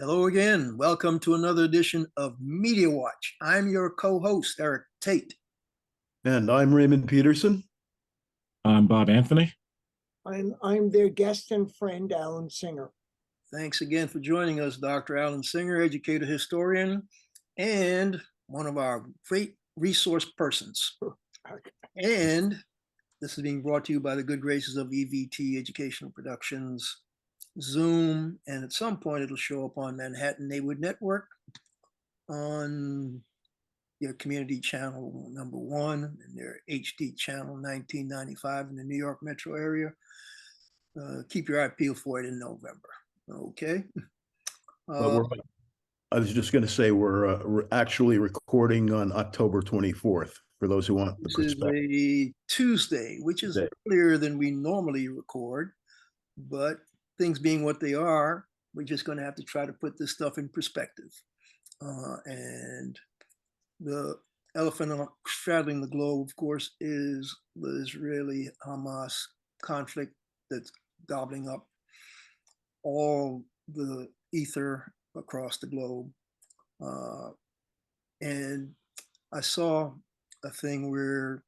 Hello again. Welcome to another edition of Media Watch. I'm your co-host, Eric Tait. And I'm Raymond Peterson. I'm Bob Anthony. I'm their guest and friend, Alan Singer. Thanks again for joining us, Dr. Alan Singer, educator, historian, and one of our great resource persons. And this is being brought to you by the good graces of EVT Educational Productions, Zoom, and at some point it'll show up on Manhattan Neighborhood Network on their community channel number 1 and their HD channel 1995 in the New York metro area. Keep your eye peeled for it in November. Okay. I was just going to say we're actually recording on October 24th for those who want the perspective. This is a Tuesday, which is earlier than we normally record, but things being what they are, we're just going to have to try to put this stuff in perspective. And the elephant straddling the globe, of course, is the Israeli-Hamas conflict that's gobbling up all the ether across the globe. And I saw a thing where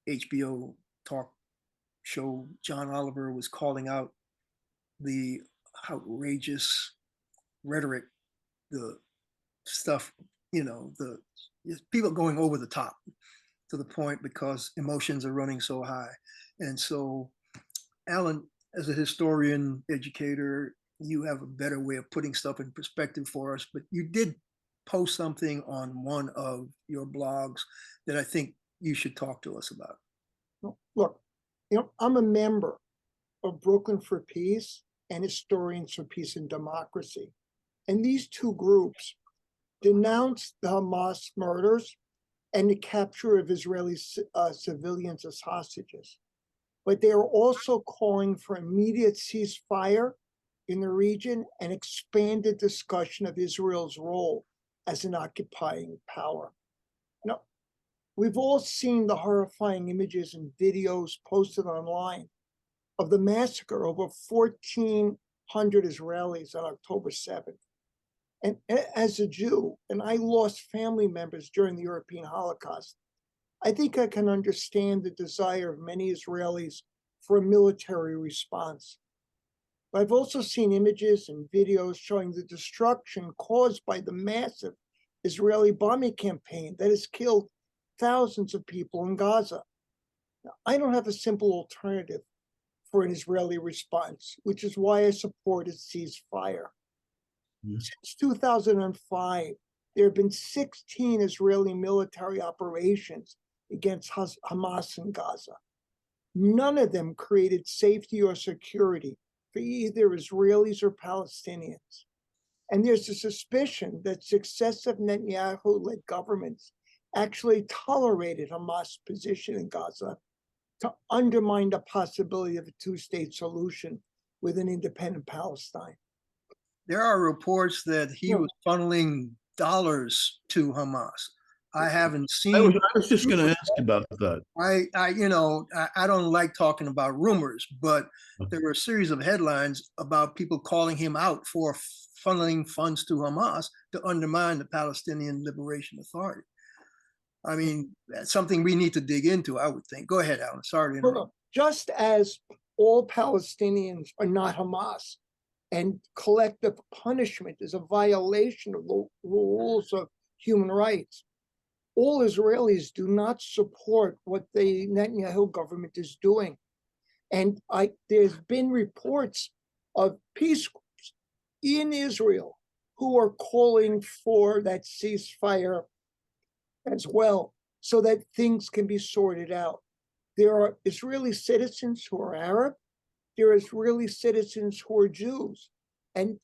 HBO talk show John Oliver was calling out the outrageous rhetoric, the stuff, the people going over the top to the point because emotions are running so high. And so, Alan, as a historian, educator, you have a better way of putting stuff in perspective for us, but you did post something on one of your blogs that I think you should talk to us about. Look, I'm a member of Brooklyn for Peace and Historians for Peace and Democracy. And these two groups denounced the Hamas murders and the capture of Israeli civilians as hostages. But they are also calling for immediate ceasefire in the region and expanded discussion of Israel's role as an occupying power. Now, we've all seen the horrifying images and videos posted online of the massacre of over 1,400 Israelis on October 7th. And as a Jew, and I lost family members during the European Holocaust, I think I can understand the desire of many Israelis for a military response. But I've also seen images and videos showing the destruction caused by the massive Israeli bombing campaign that has killed thousands of people in Gaza. Now, I don't have a simple alternative for an Israeli response, which is why I support a ceasefire. Since 2005, there have been 16 Israeli military operations against Hamas in Gaza. None of them created safety or security for either Israelis or Palestinians. And there's a suspicion that successive Netanyahu-led governments actually tolerated Hamas' position in Gaza to undermine the possibility of a two-state solution with an independent Palestine. There are reports that he was funneling dollars to Hamas. I haven't seen. I was just going to ask about that. I don't like talking about rumors, but there were a series of headlines about people calling him out for funneling funds to Hamas to undermine the Palestinian Liberation Authority. I mean, that's something we need to dig into, I would think. Go ahead, Alan. Sorry to interrupt. Just as all Palestinians are not Hamas, and collective punishment is a violation of the rules of human rights, all Israelis do not support what the Netanyahu government is doing. And there's been reports of peace groups in Israel who are calling for that ceasefire as well, so that things can be sorted out. There are Israeli citizens who are Arab. There are Israeli citizens who are Jews. And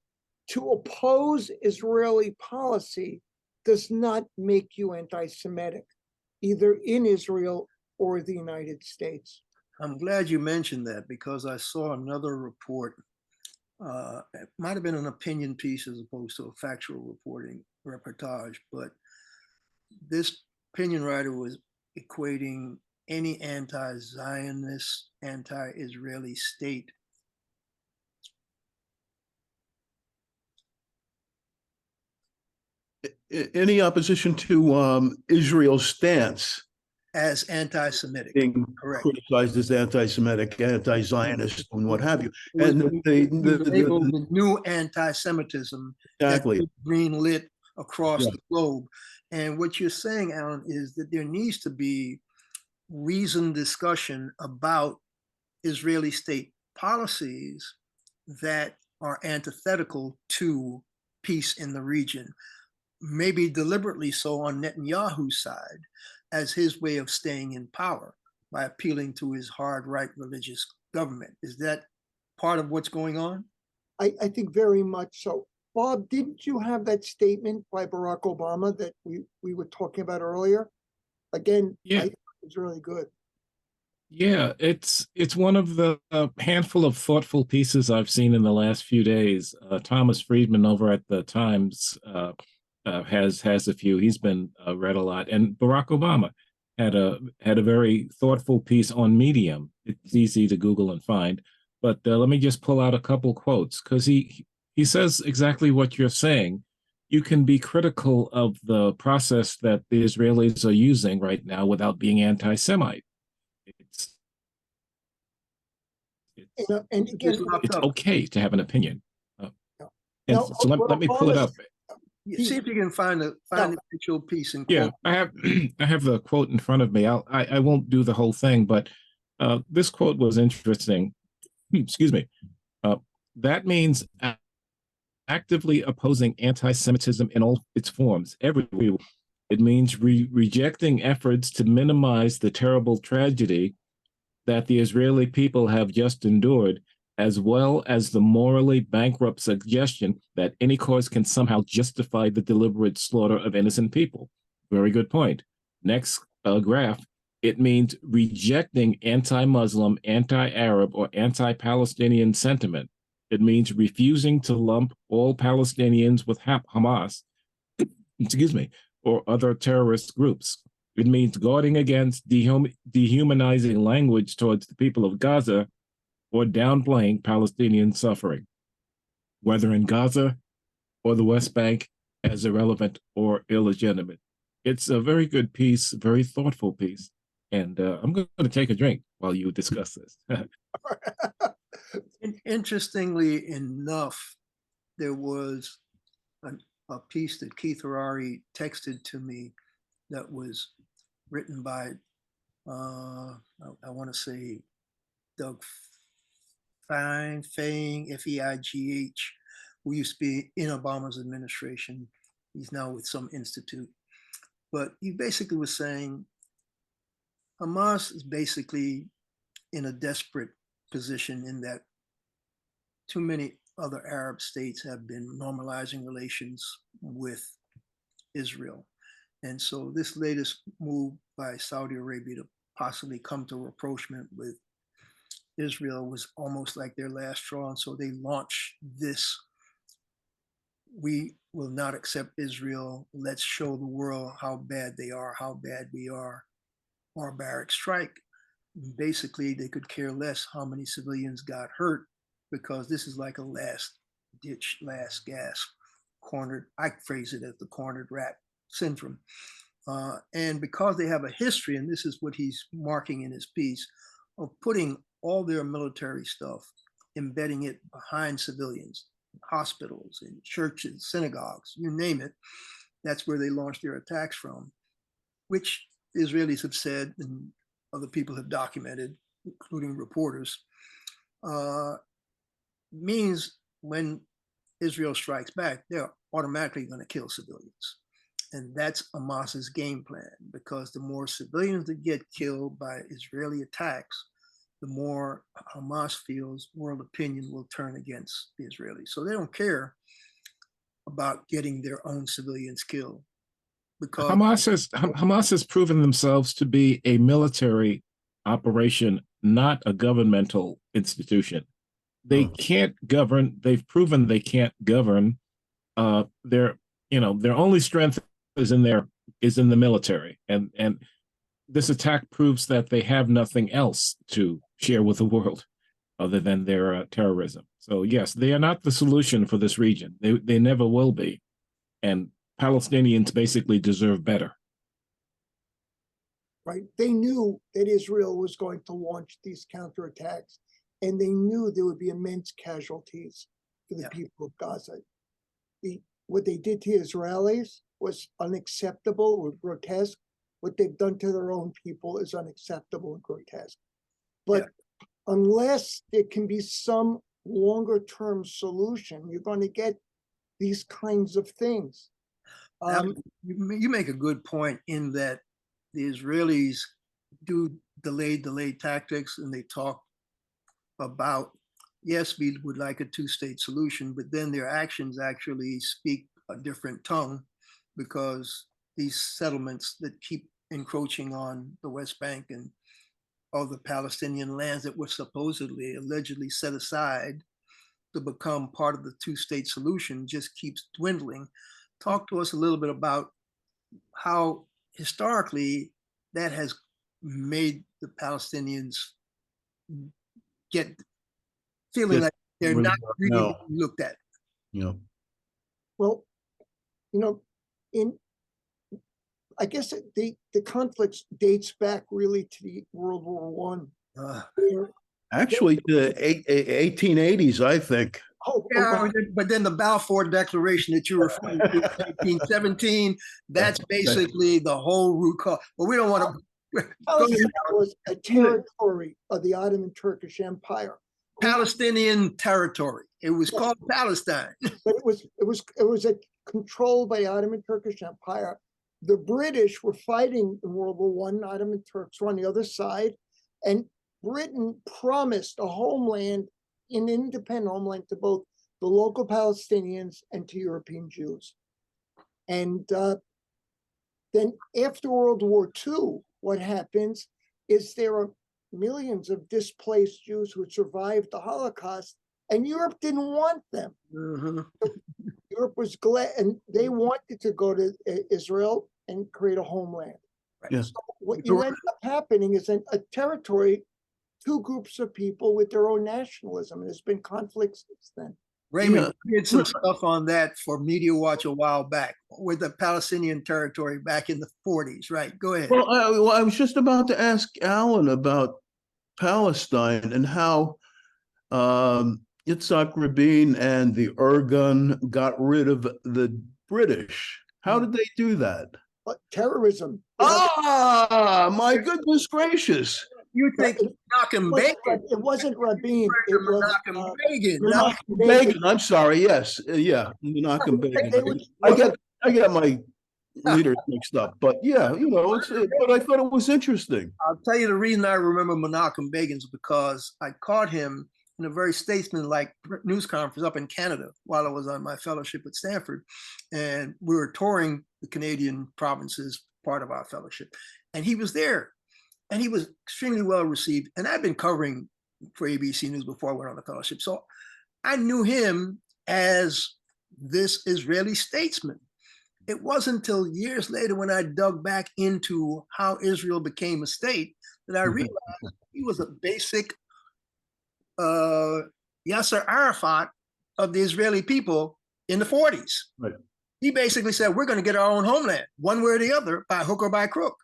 to oppose Israeli policy does not make you anti-Semitic, either in Israel or the United States. I'm glad you mentioned that because I saw another report. It might have been an opinion piece as opposed to a factual reportage, but this opinion writer was equating any anti-Zionist, anti-Israeli state any opposition to Israel's stance As anti-Semitic, being correct. criticized as anti-Semitic, anti-Zionist, and what have you? It was And labeled the new anti-Semitism that's exactly, green lit across Yeah. the globe. And what you're saying, Alan, is that there needs to be reasoned discussion about Israeli state policies that are antithetical to peace in the region, maybe deliberately so on Netanyahu's side, as his way of staying in power by appealing to his hard right religious government. Is that part of what's going on? I think very much so. Bob, didn't you have that statement by Barack Obama that we were talking about earlier? Again, Yeah. I think it was really good. Yeah, it's one of the handful of thoughtful pieces I've seen in the last few days. Thomas Friedman over at the Times has a few. He's been read a lot, and Barack Obama had a very thoughtful piece on Medium. It's easy to Google and find, but let me just pull out a couple quotes because he says exactly what you're saying. You can be critical of the process that the Israelis are using right now without being anti-Semite. And again, It's okay to have an opinion. And Now, so let me pull it Obama's- up. See if you can find the actual piece in Yeah, quote. I have the quote in front of me. I won't do the whole thing, but this quote was interesting. Excuse me. That means actively opposing anti-Semitism in all its forms, everywhere. It means rejecting efforts to minimize the terrible tragedy that the Israeli people have just endured, as well as the morally bankrupt suggestion that any cause can somehow justify the deliberate slaughter of innocent people. Very good point. Next graph, it means rejecting anti-Muslim, anti-Arab, or anti-Palestinian sentiment. It means refusing to lump all Palestinians with Hamas, excuse me, or other terrorist groups. It means guarding against dehumanizing language towards the people of Gaza or downplaying Palestinian suffering, whether in Gaza or the West Bank, as irrelevant or illegitimate. It's a very good piece, very thoughtful piece. And I'm going to take a drink while you discuss this. Interestingly enough, there was a piece that Keith Harari texted to me that was written by, I want to say, Doug Feigh, F-E-I-G-H, who used to be in Obama's administration. He's now with some institute. But he basically was saying Hamas is basically in a desperate position in that too many other Arab states have been normalizing relations with Israel. And so this latest move by Saudi Arabia to possibly come to rapprochement with Israel was almost like their last straw. And so they launched this: we will not accept Israel. Let's show the world how bad they are, how bad we are. Barbaric strike. Basically, they could care less how many civilians got hurt, because this is like a last ditch, last gasp, cornered, I phrase it as the cornered rat syndrome. And because they have a history, and this is what he's marking in his piece, of putting all their military stuff, embedding it behind civilians, hospitals and churches, synagogues, you name it, that's where they launch their attacks from, which Israelis have said and other people have documented, including reporters, means when Israel strikes back, they're automatically going to kill civilians. And that's Hamas's game plan, because the more civilians that get killed by Israeli attacks, the more Hamas feels world opinion will turn against the Israelis. So they don't care about getting their own civilians killed. Because Hamas has proven themselves to be a military operation, not a governmental institution. They can't govern. They've proven they can't govern. Their only strength is in the military, and this attack proves that they have nothing else to share with the world other than their terrorism. So yes, they are not the solution for this region. They never will be, and Palestinians basically deserve better. Right? They knew that Israel was going to launch these counterattacks, and they knew there would be immense casualties for the people of Gaza. What they did to Israelis was unacceptable or grotesque. What they've done to their own people is unacceptable and grotesque. But unless there can be some longer-term solution, you're going to get these kinds of things. You make a good point in that the Israelis do delayed tactics, and they talk about, yes, we would like a two-state solution, but then their actions actually speak a different tongue, because these settlements that keep encroaching on the West Bank and all the Palestinian lands that were supposedly, allegedly set aside to become part of the two-state solution just keeps dwindling. Talk to us a little bit about how historically that has made the Palestinians get feeling like they're not really being looked at. Yeah. Well, I guess the conflict dates back really to the World War I. Actually, the 1880s, I think. But then the Balfour Declaration that you're referring to, 1917, that's basically the whole root cause. But we don't want to. Palestine was a territory of the Ottoman Turkish Empire. Palestinian territory. It was called Palestine. But it was controlled by the Ottoman Turkish Empire. The British were fighting in World War I. Ottoman Turks were on the other side, and Britain promised a homeland, an independent homeland, to both the local Palestinians and to European Jews. And then after World War II, what happens is there are millions of displaced Jews who survived the Holocaust, and Europe didn't want them. Europe was glad, and they wanted to go to Israel and create a homeland. Yeah. So what you end up happening is a territory, two groups of people with their own nationalism, and there's been conflict since then. Raymond, you did some stuff on that for Media Watch a while back with the Palestinian territory back in the 40s, right? Go ahead. Well, I was just about to ask Alan about Palestine and how Yitzhak Rabin and the Irgun got rid of the British. How did they do that? Terrorism. My goodness gracious. You think Menachem Begin? It wasn't Rabin. It was Menachem Begin. Menachem Begin, I'm sorry, yes. Menachem Begin. I get my leaders mixed up, but yeah, but I thought it was interesting. I'll tell you the reason I remember Menachem Begin is because I caught him in a very statesman-like news conference up in Canada while I was on my fellowship at Stanford. And we were touring the Canadian provinces, part of our fellowship. And he was there. And he was extremely well received. And I've been covering for ABC News before I went on the fellowship. So I knew him as this Israeli statesman. It wasn't until years later when I dug back into how Israel became a state that I realized he was a basic Yasser Arafat of the Israeli people in the 40s. Right. He basically said, we're going to get our own homeland, one way or the other, by hook or by crook.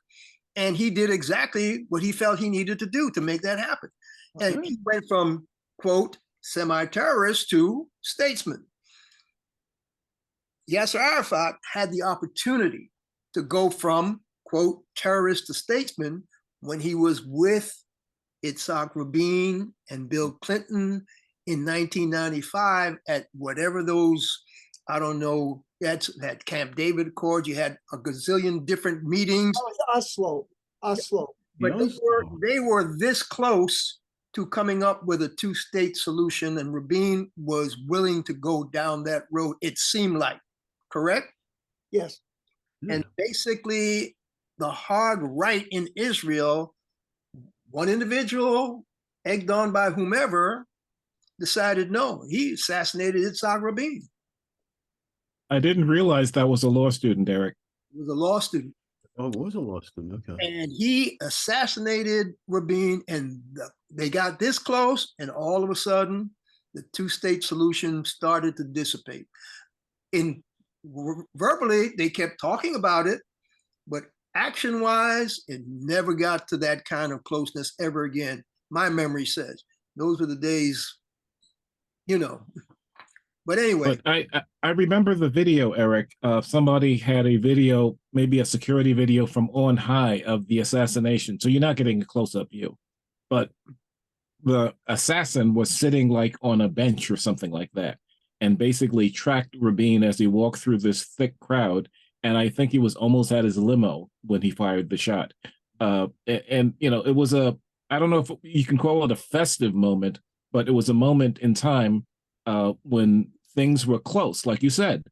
And he did exactly what he felt he needed to do to make that happen. Okay. And he went from, quote, semi-terrorist to statesman. Yasser Arafat had the opportunity to go from, quote, terrorist to statesman when he was with Yitzhak Rabin and Bill Clinton in 1995 at whatever those, I don't know, that Camp David Accord, you had a gazillion different meetings. Oh, Oslo. But they were this close to coming up with a two-state solution, and Rabin was willing to go down that road, it seemed like, correct? Yes. And basically the hard right in Israel, one individual, egged on by whomever, decided no, he assassinated Yitzhak Rabin. I didn't realize that was a law student, Eric. He was a law student. Oh, it was a law student, okay. And he assassinated Rabin, and they got this close, and all of a sudden, the two-state solution started to dissipate. In verbally, they kept talking about it, but action-wise, it never got to that kind of closeness ever again. My memory says those were the days, you know. But anyway. But I remember the video, Eric. Somebody had a video, maybe a security video from on high of the assassination. So you're not getting a close-up view, but the assassin was sitting like on a bench or something like that, and basically tracked Rabin as he walked through this thick crowd. And I think he was almost at his limo when he fired the shot. And you know, it was I don't know if you can call it a festive moment, but it was a moment in time when things were close, like you said.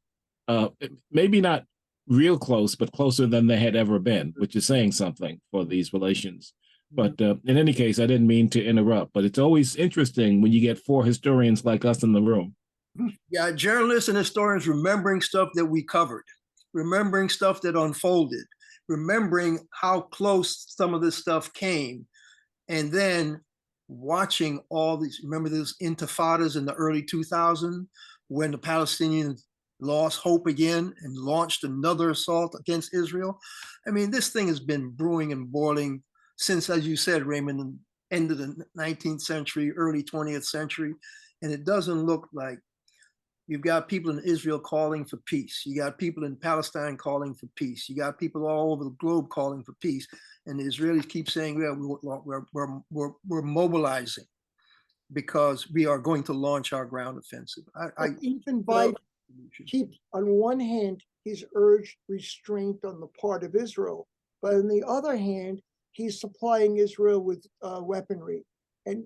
Maybe not real close, but closer than they had ever been, which is saying something for these relations. But in any case, I didn't mean to interrupt, but it's always interesting when you get four historians like us in the room. Yeah, journalists and historians remembering stuff that we covered, remembering stuff that unfolded, remembering how close some of this stuff came, and then watching all these, remember those intifadas in the early 2000s when the Palestinians lost hope again and launched another assault against Israel. I mean, this thing has been brewing and boiling since, as you said, Raymond, the end of the 19th century, early 20th century, and it doesn't look like. You've got people in Israel calling for peace. You got people in Palestine calling for peace. You got people all over the globe calling for peace. And the Israelis keep saying, well, we're mobilizing because we are going to launch our ground offensive. Even Biden keeps, on one hand, he's urged restraint on the part of Israel, but on the other hand, he's supplying Israel with weaponry. And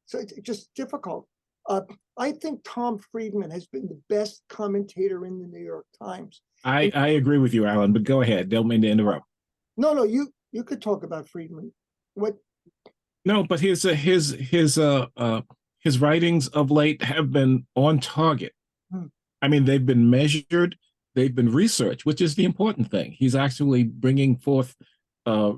so it's just difficult. I think Tom Friedman has been the best commentator in the New York Times. I agree with you, Alan, but go ahead. Don't mean to interrupt. No, you could talk about Friedman. What? No, but his writings of late have been on target. I mean, they've been measured, they've been researched, which is the important thing. He's actually bringing forth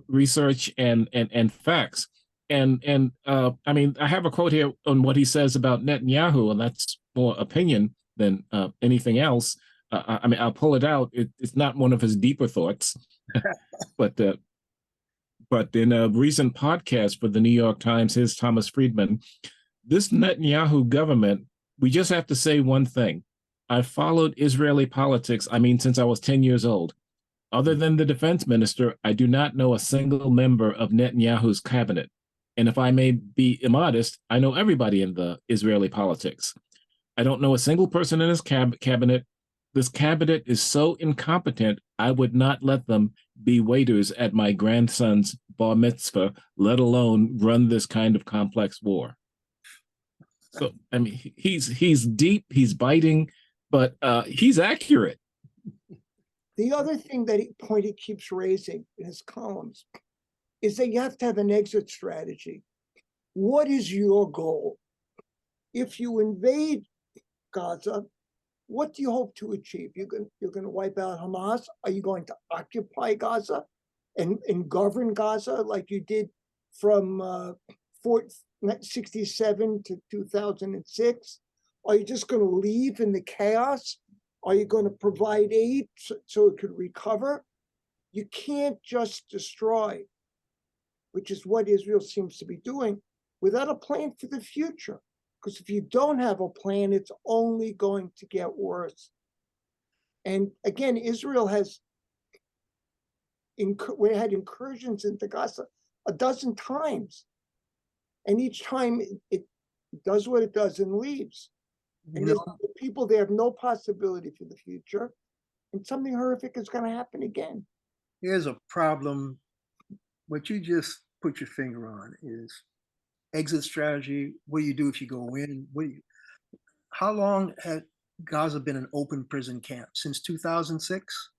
research and facts. And I mean, I have a quote here on what he says about Netanyahu, and that's more opinion than anything else. I mean, I'll pull it out. It's not one of his deeper thoughts, but in a recent podcast for the New York Times, here's Thomas Friedman. This Netanyahu government, we just have to say one thing. I've followed Israeli politics, I mean, since I was 10 years old. Other than the defense minister, I do not know a single member of Netanyahu's cabinet. And if I may be immodest, I know everybody in the Israeli politics. I don't know a single person in his cabinet. This cabinet is so incompetent, I would not let them be waiters at my grandson's bar mitzvah, let alone run this kind of complex war. So, I mean, he's deep, he's biting, but he's accurate. The other thing that he keeps raising in his columns is that you have to have an exit strategy. What is your goal? If you invade Gaza, what do you hope to achieve? You're going to wipe out Hamas? Are you going to occupy Gaza and govern Gaza like you did from 1967 to 2006? Are you just going to leave in the chaos? Are you going to provide aid so it could recover? You can't just destroy, which is what Israel seems to be doing, without a plan for the future. Because if you don't have a plan, it's only going to get worse. And again, Israel has had incursions into Gaza a dozen times. And each time it does what it does and leaves. And the people there have no possibility for the future. And something horrific is going to happen again. Here's a problem. What you just put your finger on is exit strategy. What do you do if you go in? How long had Gaza been an open prison camp? Since 2006?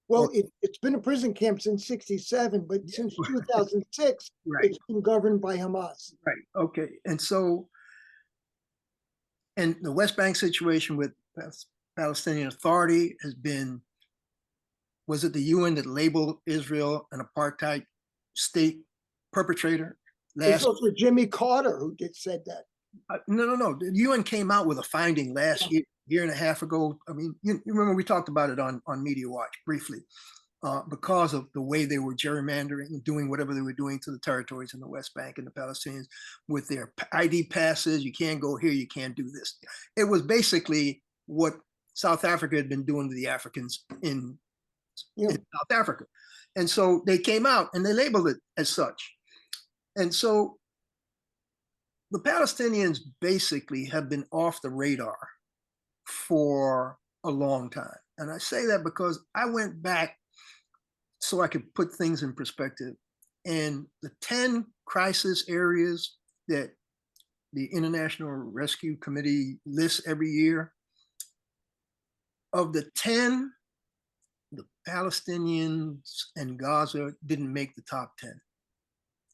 Well, it's been a prison camp since 67, but since 2006, right. It's been governed by Hamas. Right, okay. And so, and the West Bank situation with Palestinian Authority has been, was it the UN that labeled Israel an apartheid state perpetrator? It's also Jimmy Carter who said that. No. The UN came out with a finding last year. year and a half ago. I mean, you remember we talked about it on Media Watch briefly, because of the way they were gerrymandering and doing whatever they were doing to the territories in the West Bank and the Palestinians with their ID passes. You can't go here, you can't do this. It was basically what South Africa had been doing to the Africans in South Africa. And so they came out and they labeled it as such. And so the Palestinians basically have been off the radar for a long time. And I say that because I went back so I could put things in perspective. And the 10 crisis areas that the International Rescue Committee lists every year, of the 10, the Palestinians and Gaza didn't make the top 10.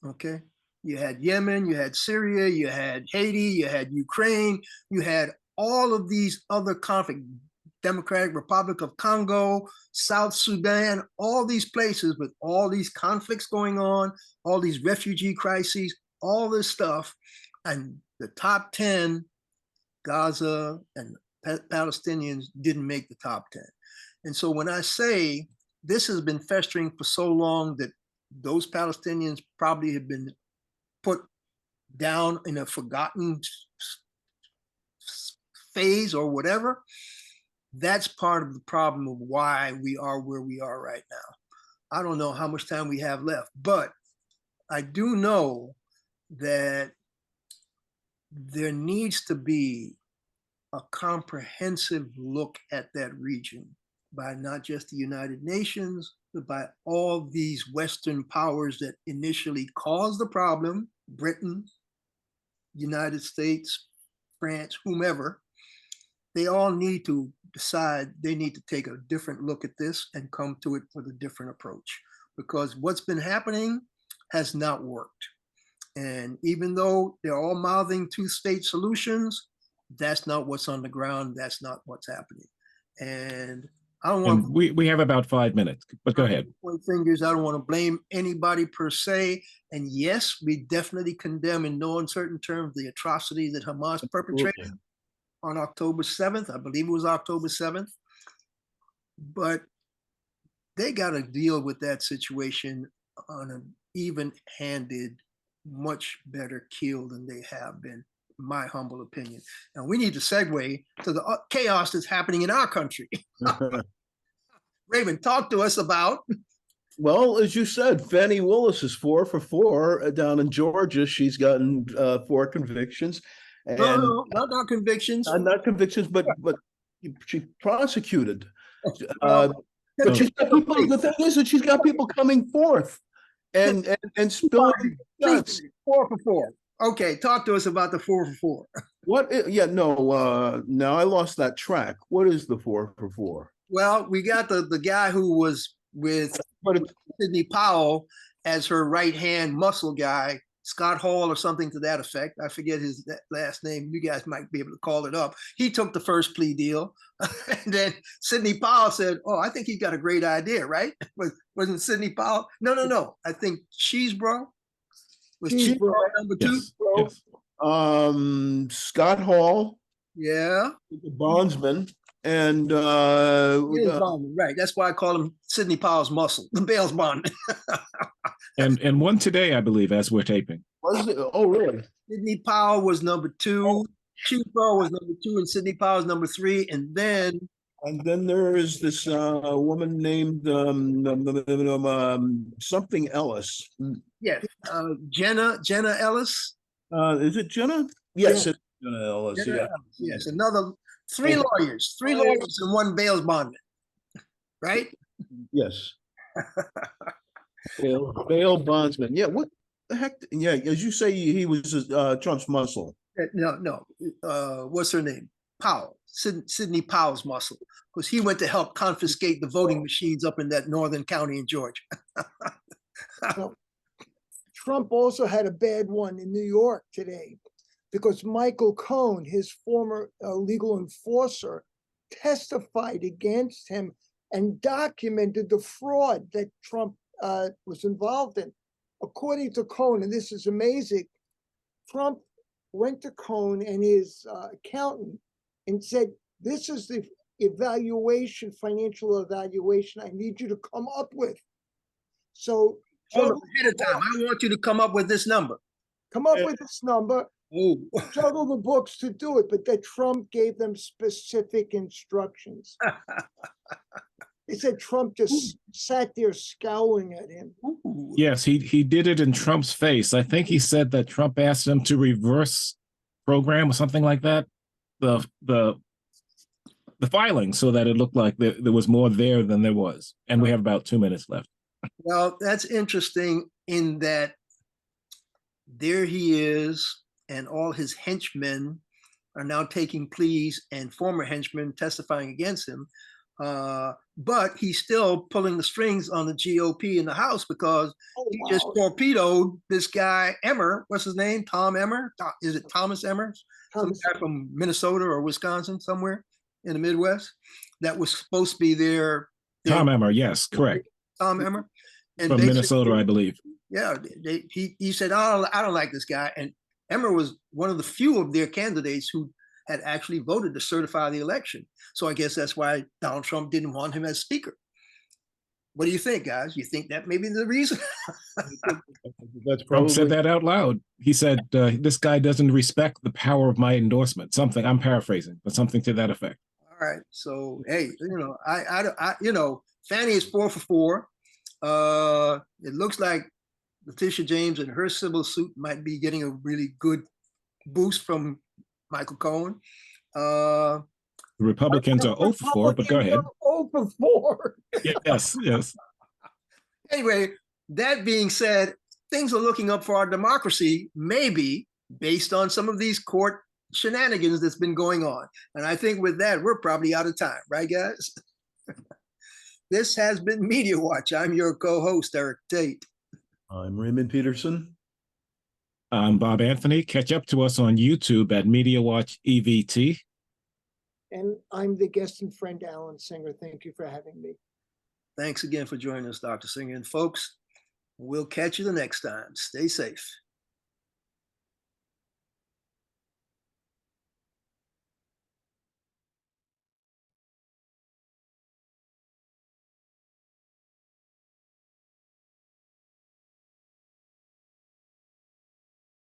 Okay. You had Yemen, you had Syria, you had Haiti, you had Ukraine, you had all of these other conflicts, Democratic Republic of Congo, South Sudan, all these places with all these conflicts going on, all these refugee crises, all this stuff. And the top 10, Gaza and Palestinians didn't make the top 10. And so when I say this has been festering for so long that those Palestinians probably have been put down in a forgotten phase or whatever, that's part of the problem of why we are where we are right now. I don't know how much time we have left, but I do know that there needs to be a comprehensive look at that region by not just the United Nations, but by all these Western powers that initially caused the problem, Britain, United States, France, whomever. They all need to decide they need to take a different look at this and come to it with a different approach, because what's been happening has not worked. And even though they're all mouthing two-state solutions, that's not what's on the ground. That's not what's happening. And I don't want we have about 5 minutes, but go ahead. Point fingers. I don't want to blame anybody per se. And yes, we definitely condemn in no uncertain terms the atrocity that Hamas perpetrated on October 7th. I believe it was October 7th. But they got to deal with that situation on an even-handed, much better keel than they have been, in my humble opinion. And we need to segue to the chaos that's happening in our country. Raymond, talk to us about. Well, as you said, Fani Willis is 4 for 4 down in Georgia. She's gotten 4 convictions. And No, not convictions. Not convictions, but she prosecuted. Well, But she's got people, the thing is that she's got people coming forth and spilling guts. 4 for 4. Okay, talk to us about the 4 for 4. What? Yeah, no. Now I lost that track. What is the 4 for 4? Well, we got the guy who was with Sidney Powell as her right-hand muscle guy, Scott Hall or something to that effect. I forget his last name. You guys might be able to call it up. He took the first plea deal. And then Sidney Powell said, oh, I think he's got a great idea, right? Wasn't Sidney Powell? No. I think Cheesebro. Was Cheesebro number 2? Yes. Scott Hall. Yeah. The bondsman. And right. That's why I call him Sidney Powell's muscle, the bail's bond. and one today, I believe, as we're taping. Was it? Oh, really? Sidney Powell was number 2. Cheesebro was number 2, and Sidney Powell was number 3. And then there is this woman named something Ellis. Yes, Jenna Ellis. Is it Jenna? Yes, it's Jenna Ellis. Jenna Yeah. Ellis, yes, another 3 lawyers and 1 bail's bondman, right? Yes. bail bondsman. Yeah. What the heck? Yeah, as you say, he was Trump's muscle. No. What's her name? Powell, Sidney Powell's muscle, because he went to help confiscate the voting machines up in that northern county in Georgia. Trump also had a bad one in New York today, because Michael Cohen, his former legal enforcer, testified against him and documented the fraud that Trump was involved in. According to Cohen, and this is amazing, Trump went to Cohen and his accountant and said, This is the evaluation, financial evaluation I need you to come up with. So Hold on, juggle ahead of time. I want you to come up with this number. with this number, Oh, juggle the books to do it, but that Trump gave them specific instructions. They said Trump just sat there scowling at him. Yes, he did it in Trump's face. I think he said that Trump asked him to reverse program or something like that. The filing so that it looked like there was more there than there was. And we have about 2 minutes left. well, that's interesting in that there he is, and all his henchmen are now taking pleas, and former henchmen testifying against him. But he's still pulling the strings on the GOP in the House because he just torpedoed this guy, Emmer. What's his name? Tom Emmer? Is it Thomas Emmer? Some guy from Minnesota or Wisconsin, somewhere in the Midwest, that was supposed to be their Tom Emmer, yes, correct. Tom Emmer. And From Minnesota, I believe. Yeah, he said, oh, I don't like this guy. And Emmer was one of the few of their candidates who had actually voted to certify the election. So I guess that's why Donald Trump didn't want him as speaker. What do you think, guys? You think that may be the reason? That's Trump said probably, that out loud. He said, this guy doesn't respect the power of my endorsement. Something, I'm paraphrasing, but something to that effect. All right. So, hey, Fani is 4 for 4. It looks like Letitia James and her civil suit might be getting a really good boost from Michael Cohen. The Republicans are 0 for 4, but go ahead. 0 for 4. Yes, yes. Anyway, that being said, things are looking up for our democracy, maybe based on some of these court shenanigans that's been going on. And I think with that, we're probably out of time, right, guys? This has been Media Watch. I'm your co-host, Eric Tait. I'm Raymond Peterson. I'm Bob Anthony. Catch up to us on YouTube at Media Watch EVT. And I'm the guest and friend, Alan Singer. Thank you for having me. Thanks again for joining us, Dr. Singer. And folks, we'll catch you the next time. Stay safe.